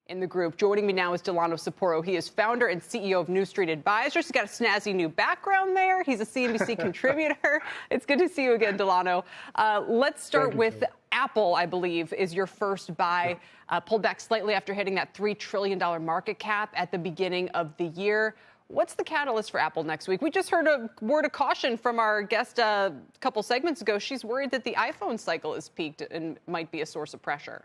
In the group. Joining me now is Delano Saporu. He is founder and CEO of Newstreet Advisors. He's got a snazzy new background there. He's a CNBC contributor. It's good to see you again, Delano. Let's start with Apple, I believe, is your first buy. Pulled back slightly after hitting that $3 trillion market cap at the beginning of the year. What's the catalyst for Apple next week? We just heard a word of caution from our guest a couple segments ago. She's worried that the iPhone cycle has peaked and might be a source of pressure.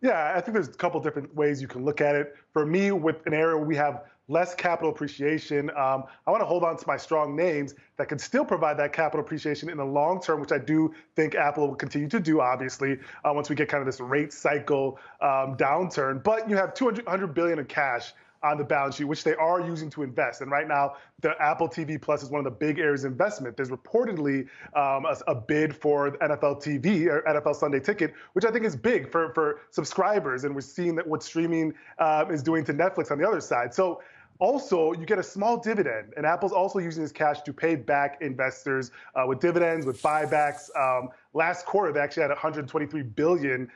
Yeah, I think there's a couple different ways you can look at it. For me, with an area where we have less capital appreciation, I want to hold on to my strong names that can still provide that capital appreciation in the long term, which I do think Apple will continue to do, obviously, once we get kind of this rate cycle downturn. But you have $200 billion in cash on the balance sheet, which they are using to invest. And right now, the Apple TV Plus is one of the big areas of investment. There's reportedly a bid for NFL TV or NFL Sunday Ticket, which I think is big for subscribers. And we're seeing that what streaming is doing to Netflix on the other side. So also, you get a small dividend, and Apple's also using this cash to pay back investors with dividends, with buybacks. Last quarter, they actually had $123 billion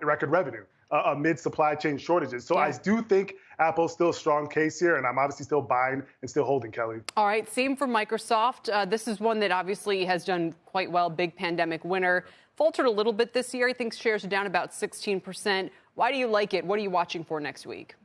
record revenue amid supply chain shortages. So I do think Apple's still a strong case here, and I'm obviously still buying and still holding, Kelly. All right, same for Microsoft. This is one that obviously has done quite well, big pandemic winner. Faltered a little bit this year. I think shares are down about 16%. Why do you like it? What are you watching for next week?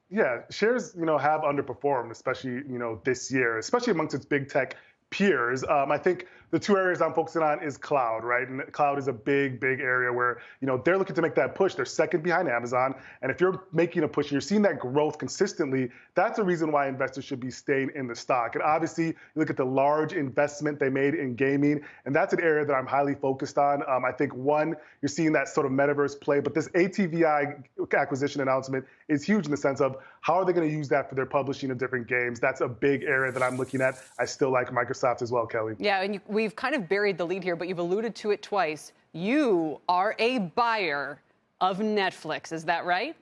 Yeah, shares, have underperformed, especially, this year, especially amongst its big tech peers. I think the two areas I'm focusing on is cloud, right? And cloud is a big area where, they're looking to make that push. They're second behind Amazon. And if you're making a push and you're seeing that growth consistently, that's a reason why investors should be staying in the stock. And obviously, you look at the large investment they made in gaming, and that's an area that I'm highly focused on. I think, one, you're seeing that sort of metaverse play, but this ATVI acquisition announcement is huge in the sense of how are they going to use that for their publishing of different games? That's a big area that I'm looking at. I still like Microsoft as well, Kelly. Yeah, and we've kind of buried the lead here, but you've alluded to it twice. You are a buyer of Netflix. Is that right?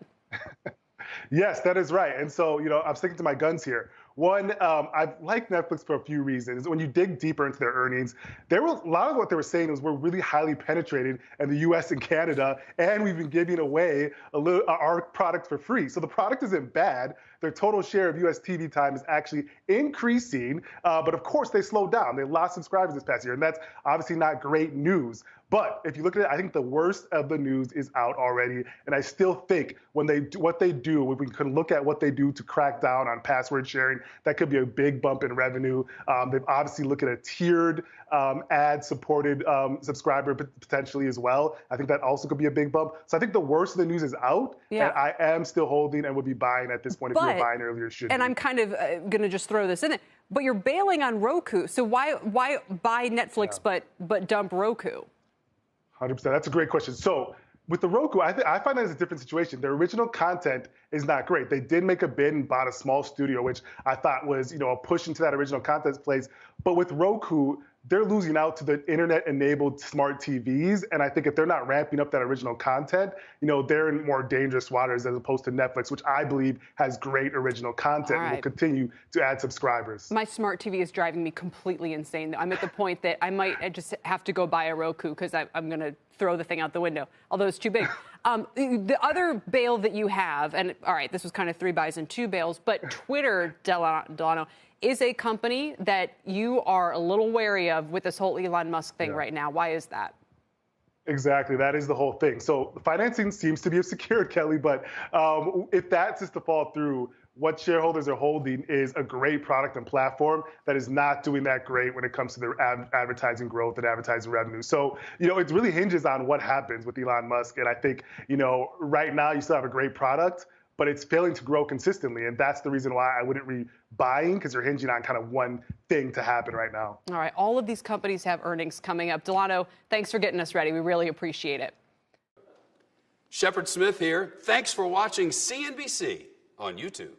Yes, that is right. And so, I'm sticking to my guns here. One, I've liked Netflix for a few reasons. When you dig deeper into their earnings, a lot of what they were saying was we're really highly penetrated in the U.S. and Canada, and we've been giving away our product for free. So the product isn't bad. Their total share of U.S. TV time is actually increasing, but of course they slowed down. They lost subscribers this past year, and that's obviously not great news. But if you look at it, I think the worst of the news is out already. And I still think what they do, if we can look at what they do to crack down on password sharing, that could be a big bump in revenue. They've obviously looked at a tiered ad-supported subscriber potentially as well. I think that also could be a big bump. So I think the worst of the news is out. Yeah. And I am still holding and would be buying at this point if you were buying earlier. And I'm kind of going to just throw this in there. But you're bailing on Roku. So why buy Netflix but dump Roku? 100%. That's a great question. So with the Roku, I find that it's a different situation. Their original content is not great. They did make a bid and bought a small studio, which I thought was, a push into that original content place. But with Roku, they're losing out to the internet-enabled smart TVs. And I think if they're not ramping up that original content, they're in more dangerous waters as opposed to Netflix, which I believe has great original content and will continue to add subscribers. My smart TV is driving me completely insane. I'm at the point that I might just have to go buy a Roku because I'm going to throw the thing out the window, although it's too big. The other bail that you have, and all right, this was kind of 3 buys and 2 bails, but Twitter, Delano, is a company that you are a little wary of with this whole Elon Musk thing right now. Why is that? Exactly. That is the whole thing. So the financing seems to be secured, Kelly, but if that's just to fall through, what shareholders are holding is a great product and platform that is not doing that great when it comes to their advertising growth and advertising revenue. So, it really hinges on what happens with Elon Musk. And I think, right now you still have a great product, but it's failing to grow consistently. And that's the reason why I wouldn't be buying, because you're hinging on kind of one thing to happen right now. All right. All of these companies have earnings coming up. Delano, thanks for getting us ready. We really appreciate it. Shepard Smith here. Thanks for watching CNBC on YouTube.